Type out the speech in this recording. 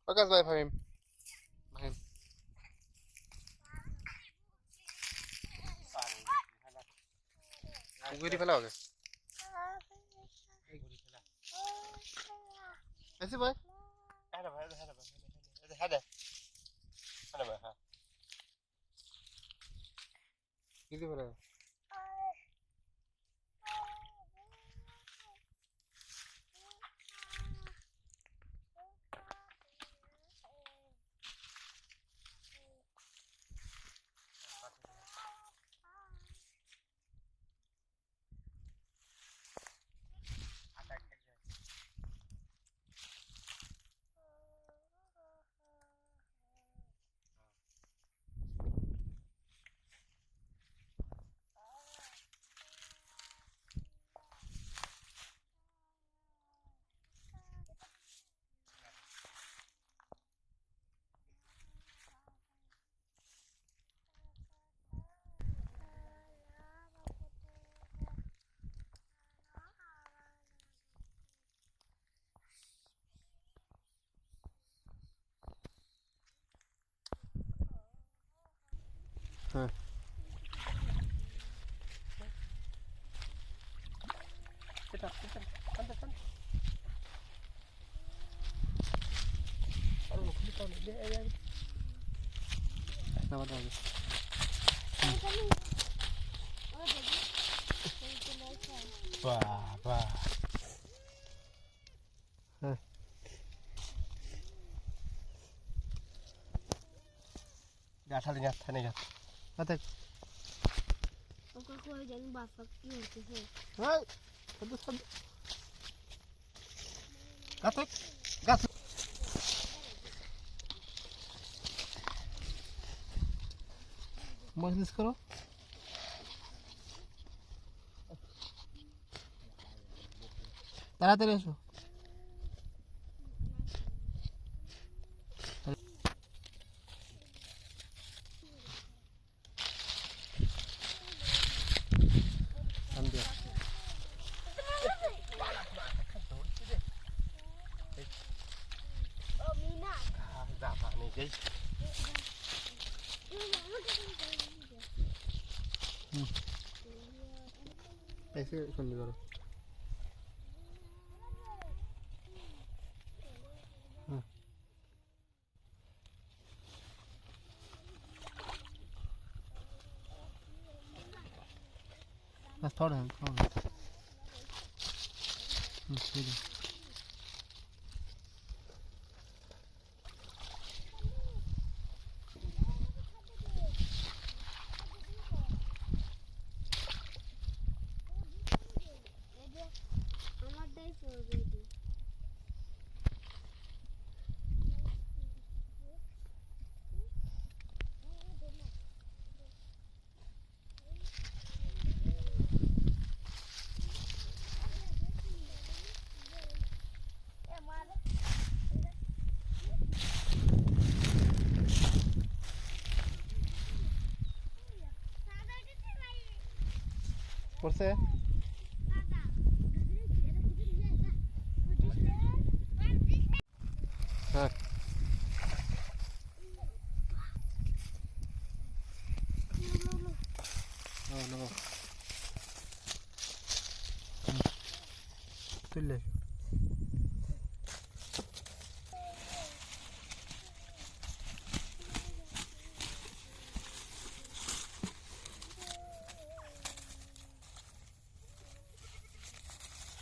Bagas ভাই ফাহিম ফাহিম গুগলি ফেলা হবে এসে ভাই হ্যাঁ ভাই হ্যাঁ ভাই হ্যাঁ হ্যাঁ ভাই হ্যাঁ গুগলি ফেলা হ্যাঁ এটা এটা কান্দ কান্দ আর মুখলি তো দে এই না বাবা বাহ বাহ হ্যাঁ গাছালি গাছ থানে গাছ আতে ওকে কই জানি বাসা কি হচ্ছে হাই সদ সদ গাছ গাছ মজলিস করো তাড়াতাড়ি এসো ऐसे सुन करो बस थोड़ा আমারটাই ফেভারিট পড়ছে হ্যাঁ তুললে